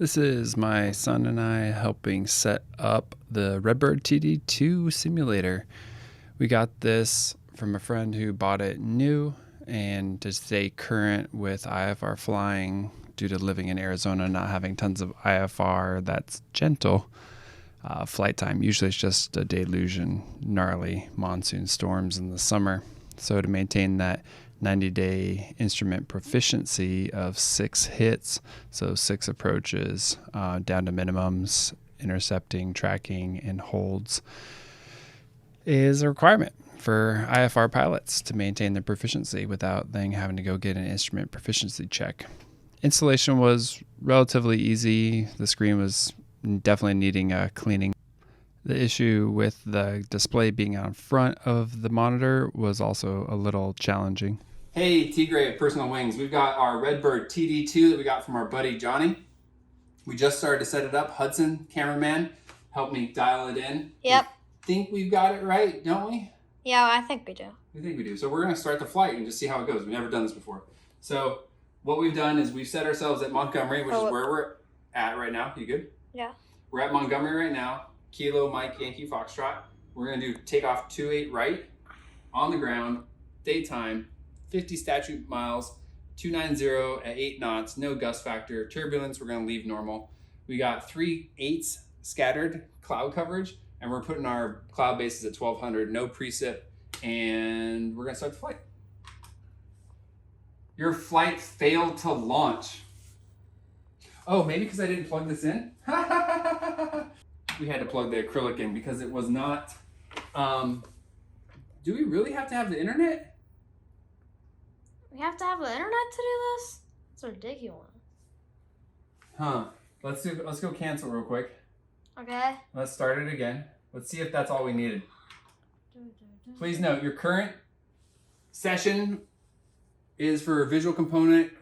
This is my son and I helping set up the Redbird TD2 simulator. We got this from a friend who bought it new, and to stay current with IFR flying due to living in Arizona, not having tons of IFR that's gentle, flight time usually it's just a deluge and gnarly monsoon storms in the summer. So to maintain that 90-day instrument proficiency of 6 hits, so 6 approaches down to minimums, intercepting, tracking, and holds, is a requirement for IFR pilots to maintain their proficiency without then having to go get an instrument proficiency check. Installation was relatively easy. The screen was definitely needing cleaning. The issue with the display being on front of the monitor was also a little challenging. Hey, T-Gray of Personal Wings. We've got our Redbird TD2 that we got from our buddy Johnny. We just started to set it up. Hudson, cameraman, helped me dial it in. Yep. We think we've got it right, don't we? Yeah, I think we do. We think we do. So we're going to start the flight and just see how it goes. We've never done this before. So what we've done is we've set ourselves at Montgomery, which is where we're at right now. You good? Yeah. We're at Montgomery right now. Kilo, Mike, Yankee, Foxtrot. We're going to do takeoff 28 right, on the ground, daytime, 50 statute miles, 290 at 8 knots, no gust factor. Turbulence, we're going to leave normal. We got 3 8s scattered cloud coverage, and we're putting our cloud bases at 1200, no precip, and we're going to start the flight. Your flight failed to launch. Oh, maybe because I didn't plug this in? We had to plug the acrylic in because it was not, do we really have to have the internet? We have to have the internet to do this? It's ridiculous. Huh. Let's go cancel real quick. Okay. Let's start it again. Let's see if that's all we needed. Please note, your current session is for a visual component.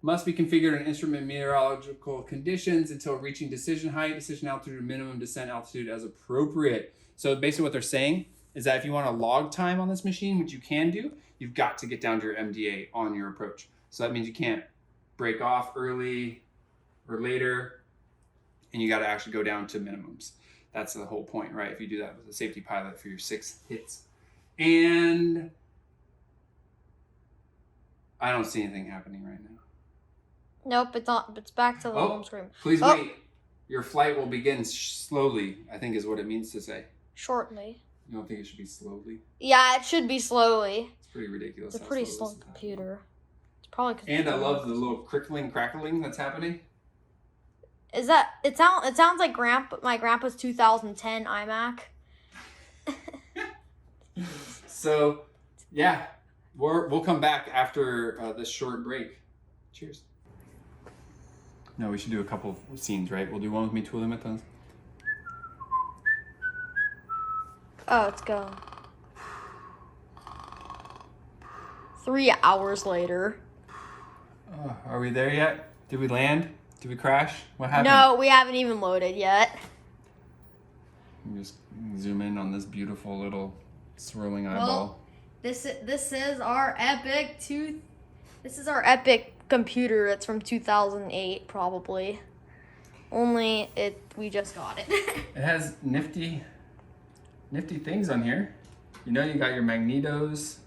Must be configured in instrument meteorological conditions until reaching decision height, decision altitude, and minimum descent altitude as appropriate. So basically what they're saying is that if you want a log time on this machine, which you can do, you've got to get down to your MDA on your approach. So that means you can't break off early or later, and you got to actually go down to minimums. That's the whole point, right? If you do that with a safety pilot for your 6 hits. And I don't see anything happening right now. Nope, it's not. It's back to the home screen. Please wait. Your flight will begin slowly, I think is what it means to say. Shortly. You don't think it should be slowly? Yeah, it should be slowly. It's pretty ridiculous. It's a pretty slow computer. It's probably because. And I love the little crackling that's happening. Is that it? Sounds like my grandpa's 2010 iMac. So, yeah, we'll come back after this short break. Cheers. No, we should do a couple of scenes, right? We'll do one with me twirling my thumbs. Oh, let's go. 3 hours later. Are we there yet? Did we land? Did we crash? What happened? No, we haven't even loaded yet. Just zoom in on this beautiful little swirling eyeball. Well, this is our Epic This is our Epic computer. It's from 2008 probably. Only we just got it. It has nifty things on here. You know, you got your magnetos.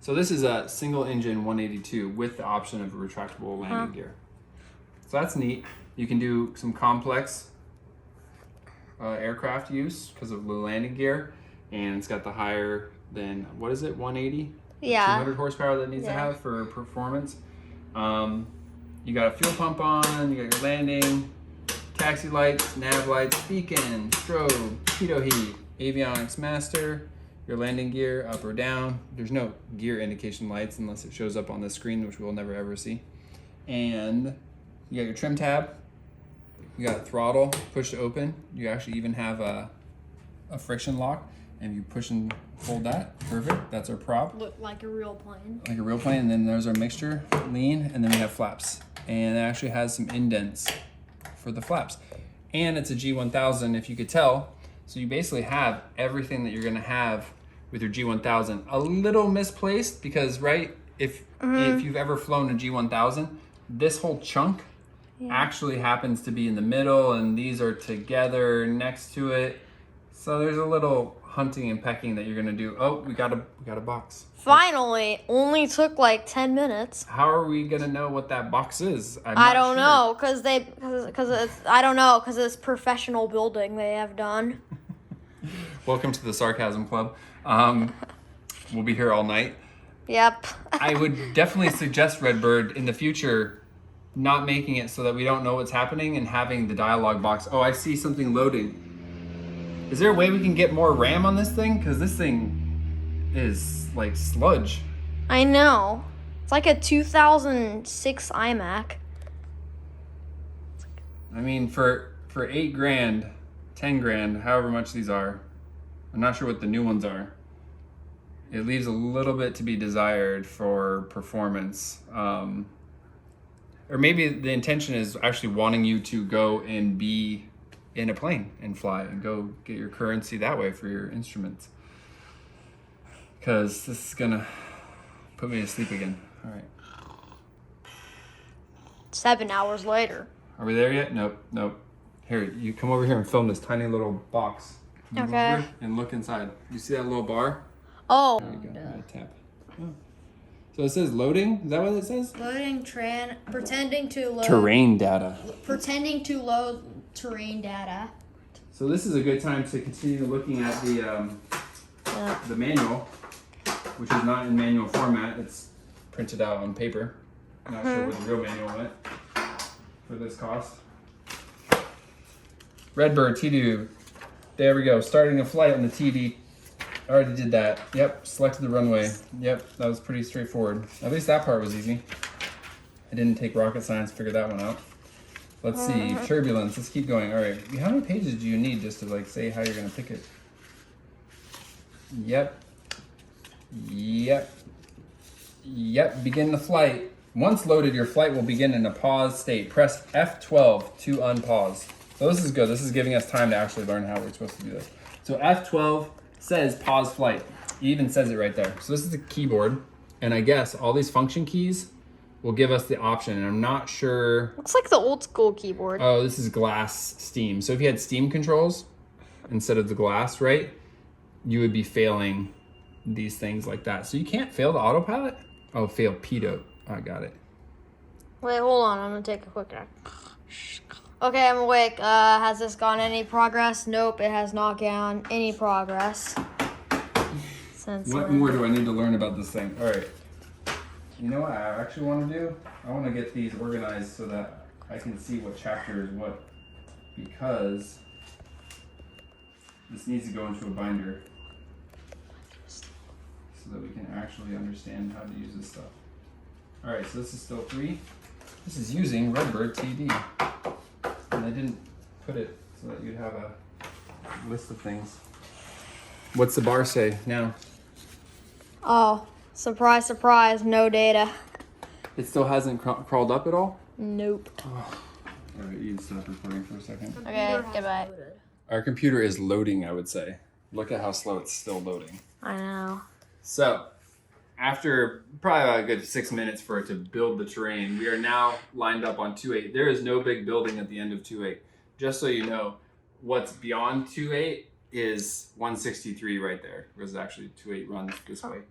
So this is a single engine 182 with the option of a retractable landing gear. So that's neat. You can do some complex aircraft use because of the landing gear, and it's got the higher than, what is it, 180? Yeah. 200 horsepower that it needs to have for performance. You got a fuel pump on, you got your landing, taxi lights, nav lights, beacon, strobe, pitot heat, avionics master, your landing gear up or down. There's no gear indication lights unless it shows up on this screen, which we'll never ever see. And you got your trim tab, you got a throttle, push to open. You actually even have a friction lock, and you push and hold that. Perfect. That's our prop. Look like a real plane. Like a real plane. And then there's our mixture, lean, and then we have flaps. And it actually has some indents for the flaps. And it's a G1000, if you could tell. So you basically have everything that you're gonna have with your G1000. A little misplaced because, right, if you've ever flown a G1000, this whole chunk actually happens to be in the middle, and these are together next to it. So there's a little hunting and pecking that you're gonna do. Oh, we got a box. Finally, only took like 10 minutes. How are we gonna know what that box is? I don't know, cause it's professional building they have done. Welcome to the Sarcasm Club. We'll be here all night. Yep. I would definitely suggest Redbird in the future not making it so that we don't know what's happening and having the dialogue box. Oh, I see something loading. Is there a way we can get more RAM on this thing? Because this thing is like sludge. I know. It's like a 2006 iMac. I mean, for 8 grand, 10 grand, however much these are, I'm not sure what the new ones are. It leaves a little bit to be desired for performance. Or maybe the intention is actually wanting you to go and be in a plane and fly and go get your currency that way for your instruments. Because this is gonna put me to sleep again. All right. 7 hours later. Are we there yet? Nope. Here, you come over here and film this tiny little box. Move Okay. over and look inside. You see that little bar? Oh. There you go. I'm gonna tap. Oh. So it says loading. Is that what it says? Loading pretending to load Terrain data. pretending to load terrain data. So this is a good time to continue looking at the manual, which is not in manual format. It's printed out on paper. I'm not sure where the real manual went for this cost. Redbird TD2. There we go. Starting a flight on the TD. I already did that. Yep. Selected the runway. Yep. That was pretty straightforward. At least that part was easy. I didn't take rocket science to figure that one out. Let's see. Turbulence. Let's keep going. All right. How many pages do you need just to like say how you're gonna pick it? Yep. Begin the flight. Once loaded, your flight will begin in a pause state. Press F12 to unpause. So this is good. This is giving us time to actually learn how we're supposed to do this. So F12 says pause flight. It even says it right there. So this is the keyboard. And I guess all these function keys will give us the option. And I'm not sure. Looks like the old school keyboard. Oh, this is glass Steam. So if you had Steam controls instead of the glass, right, you would be failing these things like that. So you can't fail the autopilot? Oh, fail pedo. I got it. Wait, hold on. I'm gonna take a quick look. Okay, I'm awake. Has this gone any progress? Nope, it has not gone any progress. What more do I need to learn about this thing? All right. You know what I actually want to do? I want to get these organized so that I can see what chapter is what, because this needs to go into a binder so that we can actually understand how to use this stuff. All right, so this is still 3. This is using Redbird TD. And I didn't put it so that you'd have a list of things. What's the bar say now? Oh, surprise, surprise, no data. It still hasn't crawled up at all? Nope. All right, you can stop recording for a second. Okay, goodbye. Our computer is loading, I would say. Look at how slow it's still loading. I know. So, after probably about a good 6 minutes for it to build the terrain, we are now lined up on 2.8. There is no big building at the end of 2.8. Just so you know, what's beyond 2.8 is 163 right there, because actually 2.8 runs this way,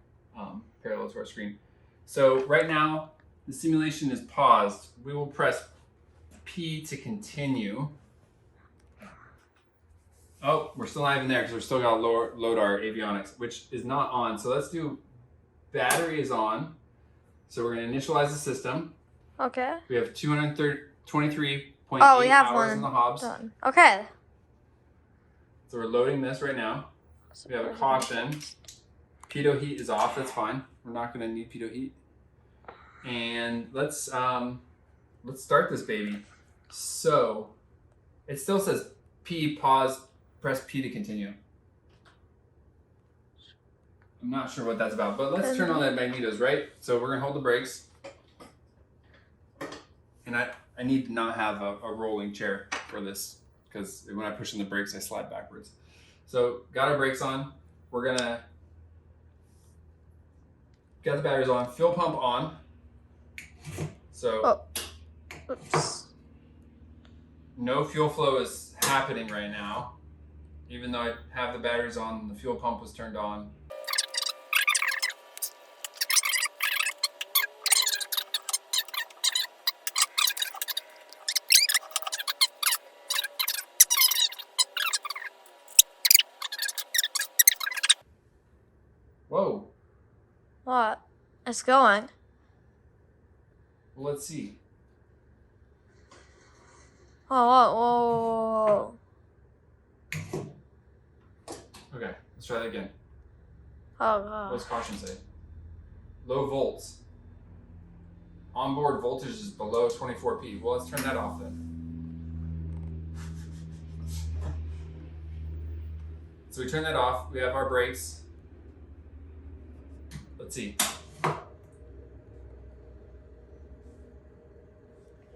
parallel to our screen. So right now, the simulation is paused. We will press P to continue. Oh, we're still not even there because we're still got to load our avionics, which is not on. So let's do battery is on. So we're going to initialize the system. Okay. We have 223.8 Oh, we have hours one in the hobs. done. Okay. So we're loading this right now. We have a caution. Pitot heat is off. That's fine. We're not going to need pitot heat. And let's start this baby. So it still says P pause. Press P to continue. I'm not sure what that's about, but let's turn on that magnetos, right? So we're gonna hold the brakes. And I need to not have a rolling chair for this, because when I push in the brakes, I slide backwards. So got our brakes on. We're gonna got the batteries on, fuel pump on. So Oops. no fuel flow is happening right now, even though I have the batteries on and the fuel pump was turned on. Whoa. What? It's going. Well, let's see. Oh, whoa. Okay, let's try that again. Oh, God. What's caution say? Low volts. Onboard voltage is below 24p. Well, let's turn that off then. So we turn that off. We have our brakes. Let's see.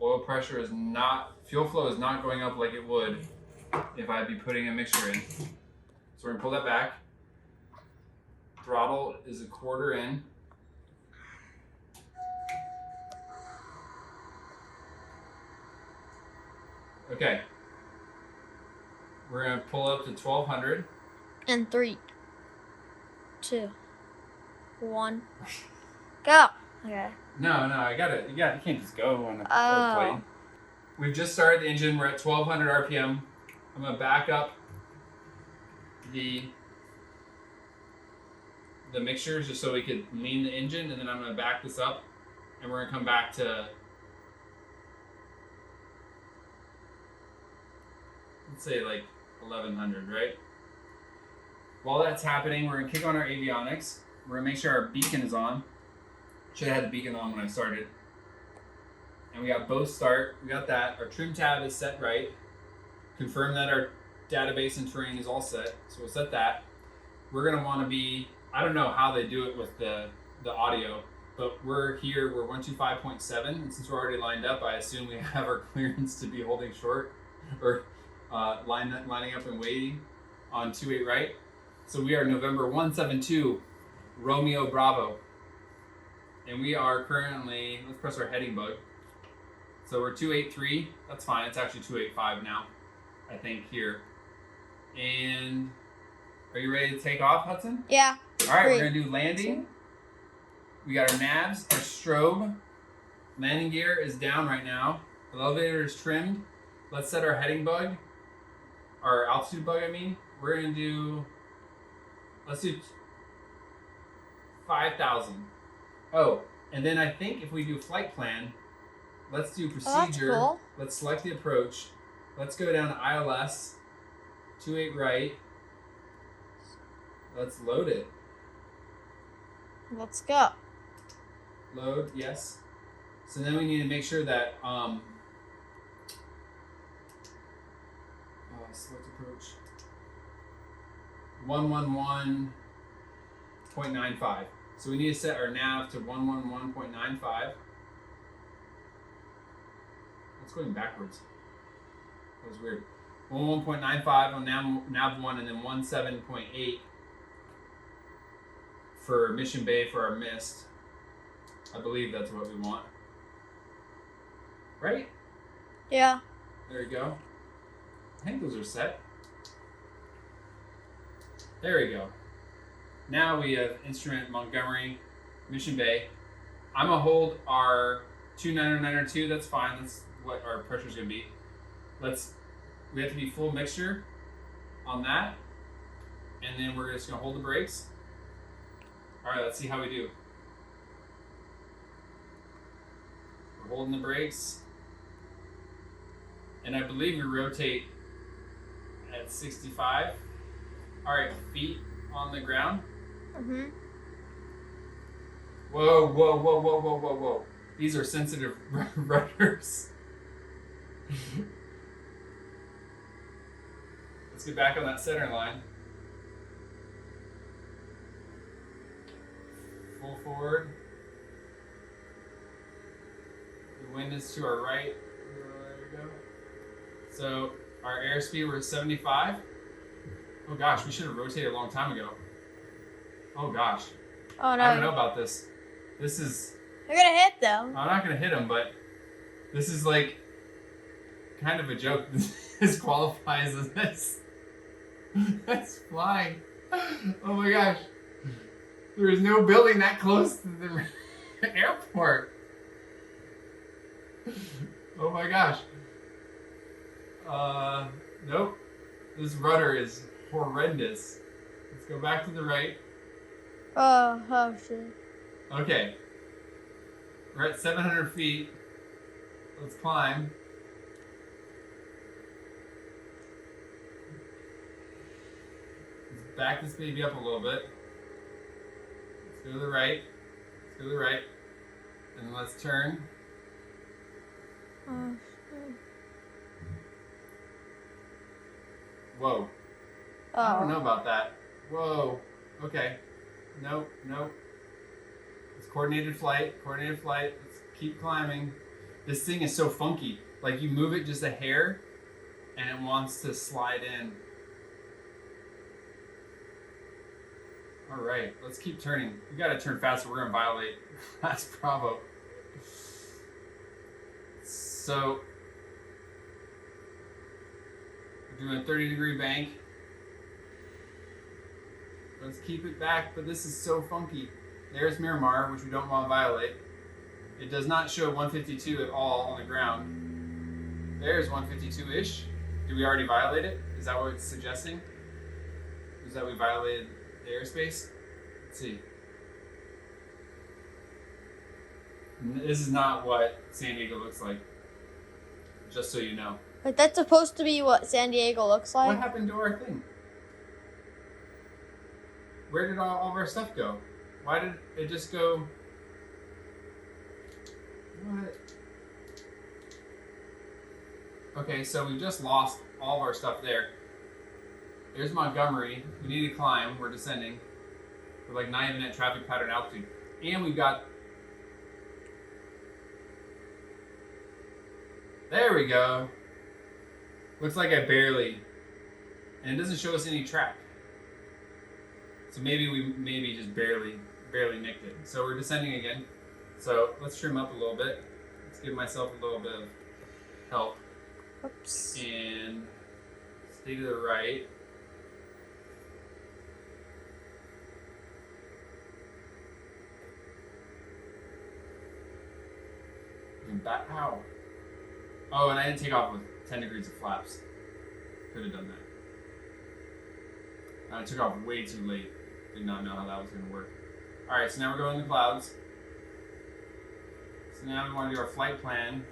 Oil pressure is not, fuel flow is not going up like it would if I'd be putting a mixture in. So we're gonna pull that back. Throttle is a quarter in. Okay. We're gonna pull up to 1200. And 3, 2, 1. Go. Okay. No, I got it. You can't just go on a Oh. plane. We've just started the engine. We're at 1200 RPM. I'm gonna back up the mixture just so we could lean the engine, and then I'm gonna back this up, and we're gonna come back to, let's say like 1100, right? While that's happening, we're gonna kick on our avionics. We're gonna make sure our beacon is on. Should have had the beacon on when I started. And we got both start. We got that. Our trim tab is set right. Confirm that our database and terrain is all set. So we'll set that. We're gonna want to be, I don't know how they do it with the audio, but we're here, we're 125.7, and since we're already lined up, I assume we have our clearance to be holding short, or lining up and waiting on 28 right. So we are November 172, Romeo Bravo. And we are currently, let's press our heading bug. So we're 283, that's fine, it's actually 285 now, I think, here. And are you ready to take off, Hudson? Yeah. All right, 3, we're gonna do landing. We got our navs, our strobe. Landing gear is down right now. The elevator is trimmed. Let's set our heading bug, our altitude bug, I mean. We're gonna do, let's do 5,000. Oh, and then I think if we do flight plan, let's do procedure. Oh, cool. Let's select the approach. Let's go down to ILS, 28 right. Let's load it. Let's go. Load, yes. So then we need to make sure that select approach 111.95. So we need to set our nav to 111.95. That's going backwards. That was weird. 111.95 on nav 1, and then 17.8 for Mission Bay for our mist. I believe that's what we want. Right? Yeah. There you go. I think those are set. There we go. Now we have instrument Montgomery, Mission Bay. I'm gonna hold our 29902. That's fine. That's what our pressure's gonna be. We have to be full mixture on that, and then we're just gonna hold the brakes. All right, let's see how we do. We're holding the brakes, and I believe we rotate at 65. All right, feet on the ground. Mhm. Whoa. These are sensitive rudders. Let's get back on that center line. Full forward. The wind is to our right. There we go. So our airspeed, we're at 75. Oh gosh, we should have rotated a long time ago. Oh gosh. Oh no. I don't know about this. This is, You're gonna hit them. I'm not gonna hit him, but this is like kind of a joke. This qualifies as this. That's flying. Oh my gosh. There is no building that close to the airport. Oh my gosh. Nope. This rudder is horrendous. Let's go back to the right. Oh shit. Okay. We're at 700 feet. Let's climb. Let's back this baby up a little bit. Let's go to the right. Let's go to the right. And let's turn. Oh shit. Whoa. I don't know about that. Whoa. Okay. Nope. Nope. It's coordinated flight. Coordinated flight. Let's keep climbing. This thing is so funky. Like you move it just a hair and it wants to slide in. All right. Let's keep turning. We got to turn faster. We're going to violate class Bravo. So we're doing a 30-degree bank. Let's keep it back, but this is so funky. There's Miramar, which we don't want to violate. It does not show 152 at all on the ground. There's 152-ish. Did we already violate it? Is that what it's suggesting? Is that we violated the airspace? Let's see. This is not what San Diego looks like. Just so you know. Like that's supposed to be what San Diego looks like? What happened to our thing? Where did all of our stuff go? Why did it just go? What? Okay, so we just lost all of our stuff there. There's Montgomery. We need to climb. We're descending. We're like not even at traffic pattern altitude. And we've got... There we go. Looks like I barely... And it doesn't show us any track. So maybe we just barely nicked it. So we're descending again. So let's trim up a little bit. Let's give myself a little bit of help. Oops. And stay to the right. And back, ow. Oh, and I didn't take off with 10 degrees of flaps. Could have done that. I took off way too late. Did not know how that was going to work. Alright, so now we're going in the clouds. So now we want to do our flight plan.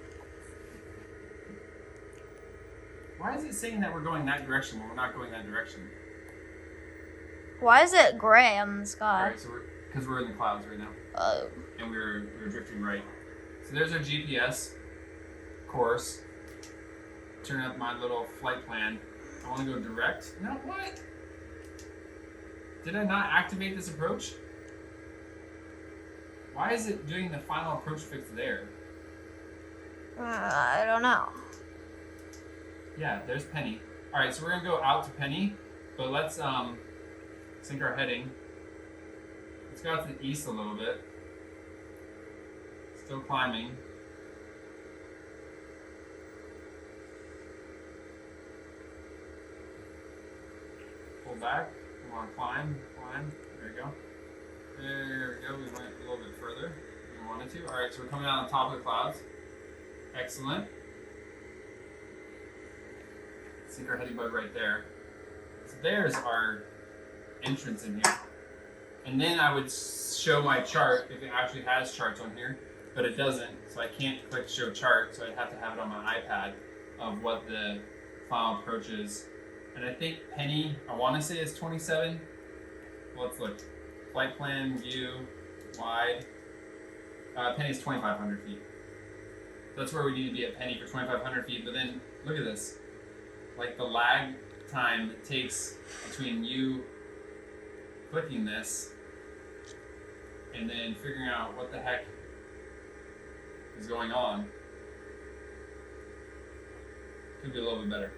Why is it saying that we're going that direction when we're not going that direction? Why is it gray on the sky? Alright, so because we're in the clouds right now. Oh. And we're drifting right. So there's our GPS course. Turn up my little flight plan. I want to go direct. No, what? Did I not activate this approach? Why is it doing the final approach fix there? I don't know. Yeah, there's Penny. All right, so we're gonna go out to Penny, but let's sync our heading. Let's go out to the east a little bit. Still climbing. Pull back. Come on, climb. There we go. There we go. We went a little bit further than we wanted to. All right, so we're coming out on top of the clouds. Excellent. Sync our heading bug right there. So there's our entrance in here. And then I would show my chart if it actually has charts on here, but it doesn't, so I can't click show chart, so I'd have to have it on my iPad of what the final approach is. And I think Penny, I want to say is 27. Well, let's look. Flight plan, view, wide. Penny's 2,500 feet. That's where we need to be at Penny for 2,500 feet, but then look at this. Like the lag time it takes between you clicking this and then figuring out what the heck is going on. Could be a little bit better.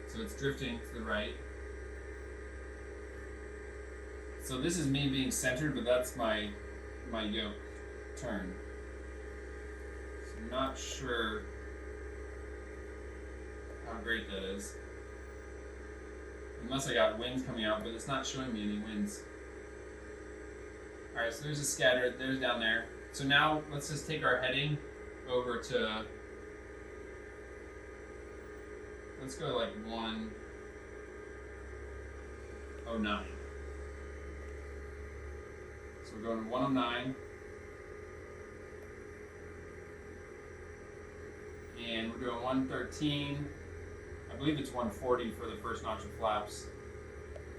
So it's drifting to the right. So this is me being centered, but that's my yoke turn. So I'm not sure great that is. Unless I got winds coming out, but it's not showing me any winds. Alright, so there's a scatter, there's down there. So now let's just take our heading over to, let's go to like 109. So we're going to 109. And we're doing 113. I believe it's 140 for the first notch of flaps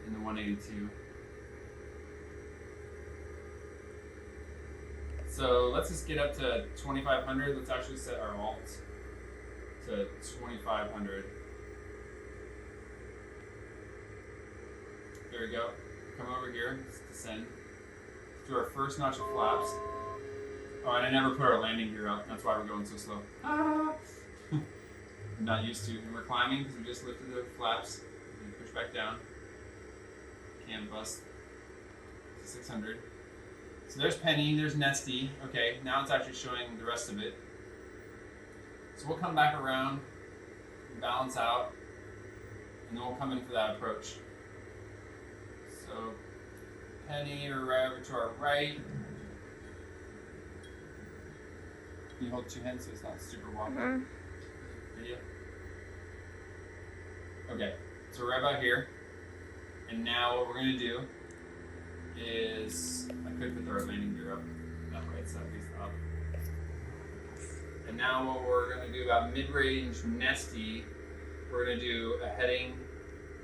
in the 182. So let's just get up to 2500. Let's actually set our alt to 2500. There we go. Come over here, let's descend. Let's do our first notch of flaps. Oh, and I never put our landing gear up. That's why we're going so slow. I'm not used to. And we're climbing because we just lifted the flaps and push back down. Can't bust to 600. So there's Penny, there's Nesty. Okay, now it's actually showing the rest of it. So we'll come back around, balance out, and then we'll come in for that approach. So Penny, we're right over to our right. Can you hold two hands so it's not super wobbly? Video. Okay, so we're right about here. And now what we're going to do is, I could put the landing gear up that way, so that face up. And now what we're going to do about mid-range Nesty, we're going to do a heading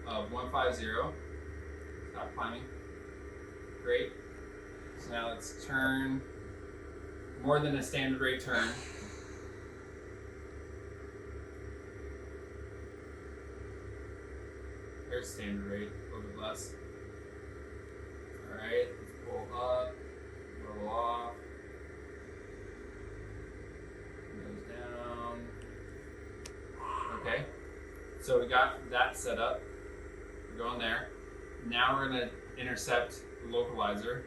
of 150. Stop climbing. Great. So now let's turn more than a standard rate turn. There's standard rate, a little bit less. Alright, let's pull up, roll off, goes down. Okay, so we got that set up. We're going there. Now we're going to intercept the localizer.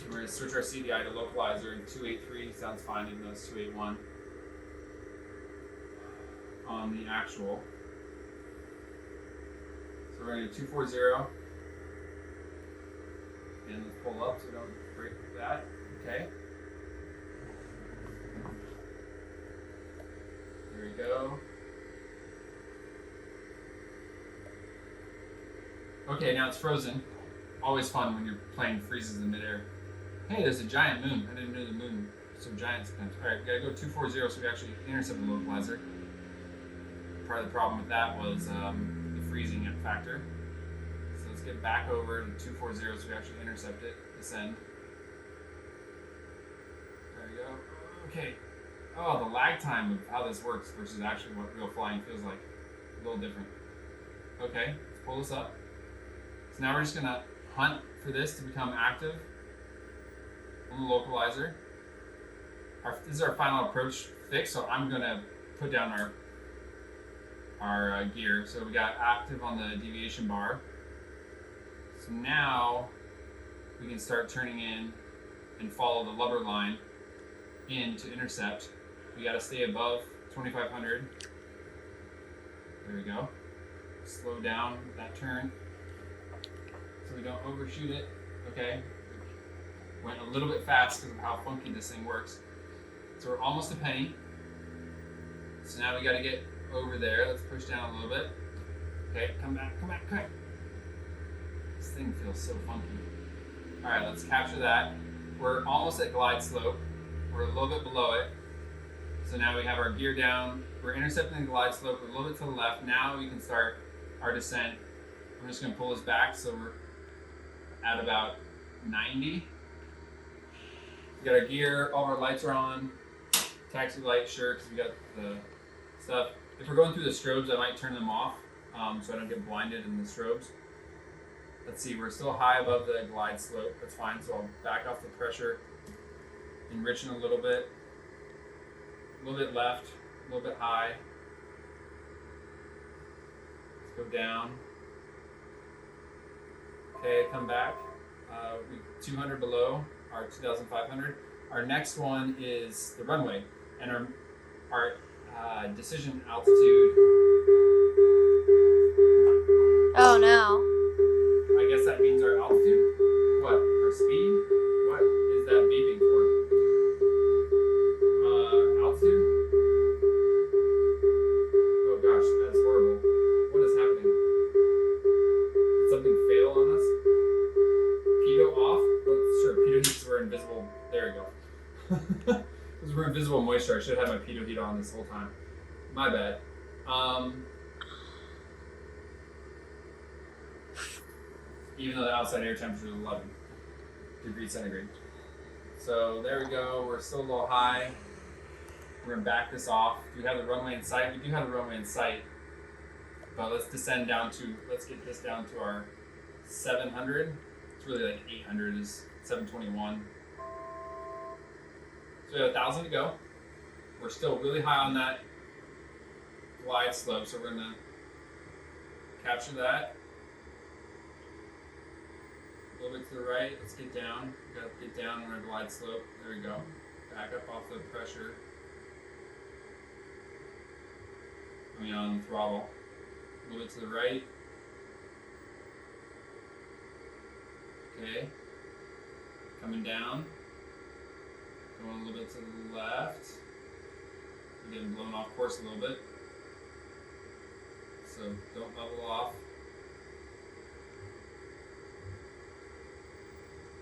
We're going to switch our CDI to localizer, and 283 sounds fine, even though it's 281 on the actual. So we're going to do 240. And let's pull up so we don't break that. Okay. There we go. Okay, now it's frozen. Always fun when your plane freezes in midair. Hey, there's a giant moon. I didn't know the moon was so giant sometimes. Alright, we gotta go 240 so we actually intercept the localizer. Part of the problem with that was the freezing factor. So let's get back over to 240 so we actually intercept it, descend. There we go. Okay. Oh, the lag time of how this works versus actually what real flying feels like. A little different. Okay, let's pull this up. So now we're just gonna hunt for this to become active on the localizer. This is our final approach fix, so I'm gonna put down our gear. So we got active on the deviation bar. So now we can start turning in and follow the lubber line in to intercept. We got to stay above 2500. There we go. Slow down that turn so we don't overshoot it. Okay. Went a little bit fast because of how funky this thing works. So we're almost a penny. So now we got to get over there. Let's push down a little bit. Okay, come back, come back, come back. This thing feels so funky. All right, let's capture that. We're almost at glide slope. We're a little bit below it. So now we have our gear down. We're intercepting the glide slope. We're a little bit to the left. Now we can start our descent. I'm just gonna pull this back so we're at about 90. We got our gear, all our lights are on. Taxi light, sure, because we got the stuff. If we're going through the strobes, I might turn them off so I don't get blinded in the strobes. Let's see, we're still high above the glide slope. That's fine, so I'll back off the pressure, enrich it a little bit left, a little bit high. Let's go down. Okay, come back. 200 below our 2,500. Our next one is the runway, and our decision altitude. Oh no. I guess that means our altitude. What? Our speed? What is that beeping for? Altitude? Oh gosh, that's horrible. What is happening? Did something fail on us? Pitot off? Oh, sure, pitot heats were invisible. There we go. Those were invisible moisture. I should have had my pitot heat on this whole time. My bad. Even though the outside air temperature is 11 degrees centigrade. So there we go. We're still a little high. We're gonna back this off. Do we have the runway in sight? We do have the runway in sight. But let's descend down to, let's get this down to our 700. It's really like 800 is 721. So we have 1,000 to go. We're still really high on that glide slope, so we're gonna capture that. A little bit to the right, let's get down. We gotta get down on our glide slope. There we go. Back up off the pressure. Coming on the throttle. A little bit to the right. Okay. Coming down. Going a little bit to the left. We're getting blown off course a little bit. So don't level off.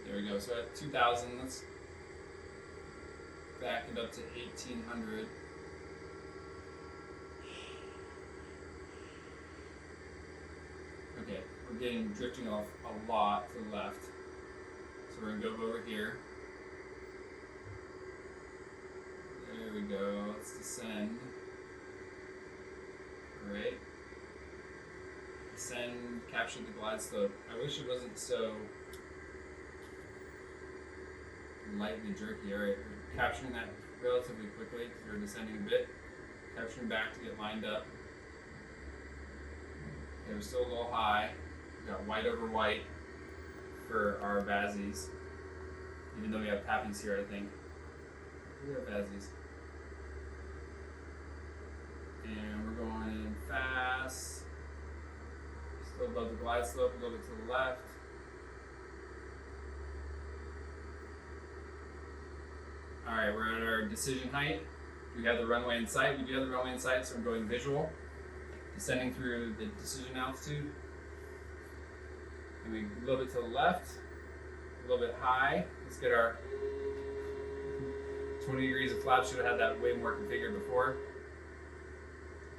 There we go. So at 2,000, let's back it up to 1,800. Okay, we're getting drifting off a lot to the left. So we're gonna go over here. There we go. Let's descend. All right. Descend, capture the glide slope. I wish it wasn't so lightly jerky. All right, we're capturing that relatively quickly because we're descending a bit. Capturing back to get lined up. Okay, we're still a little high. We got white over white for our Bazzies. Even though we have Pappies here, I think. We have Bazzies. And we're going in fast. Still above the glide slope, a little bit to the left. Alright, we're at our decision height. We have the runway in sight. We do have the runway in sight, so I'm going visual. Descending through the decision altitude. And we a little bit to the left, a little bit high. Let's get our 20 degrees of flap. Should have had that way more configured before.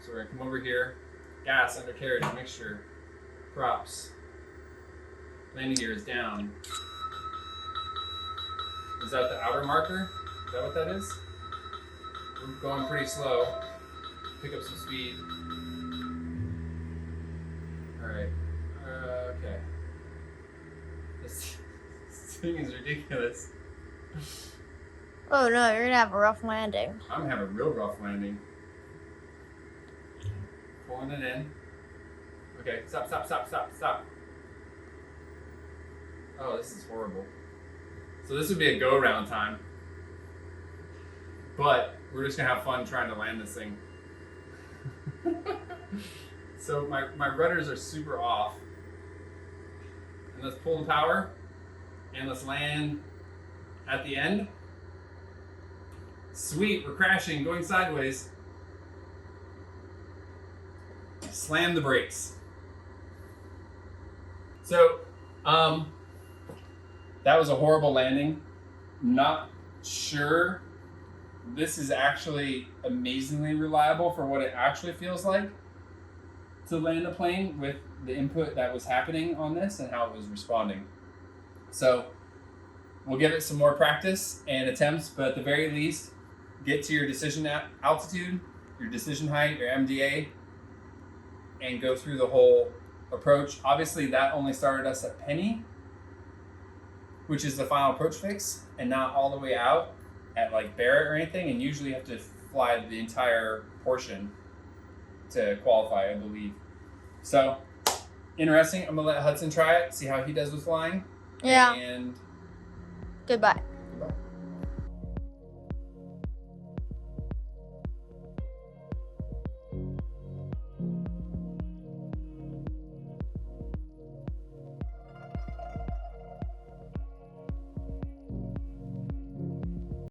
So we're gonna come over here. Gas, undercarriage, mixture, props. Landing gear is down. Is that the outer marker? Is that what that is? We're going pretty slow. Pick up some speed. Alright. Okay. This thing is ridiculous. Oh no, you're gonna have a rough landing. I'm gonna have a real rough landing. Pulling it in. Okay, stop. Oh, this is horrible. So this would be a go-around time. But we're just gonna have fun trying to land this thing. So my rudders are super off. And let's pull the power. And let's land at the end. Sweet, we're crashing, going sideways. Slam the brakes. So, that was a horrible landing. Not sure this is actually amazingly reliable for what it actually feels like to land a plane with the input that was happening on this and how it was responding. So we'll give it some more practice and attempts, but at the very least, get to your decision altitude, your decision height, your MDA, and go through the whole approach. Obviously, that only started us at Penny, which is the final approach fix, and not all the way out at like Barrett or anything, and usually you have to fly the entire portion to qualify, I believe. So, interesting. I'm gonna let Hudson try it, see how he does with flying. Yeah. And Goodbye.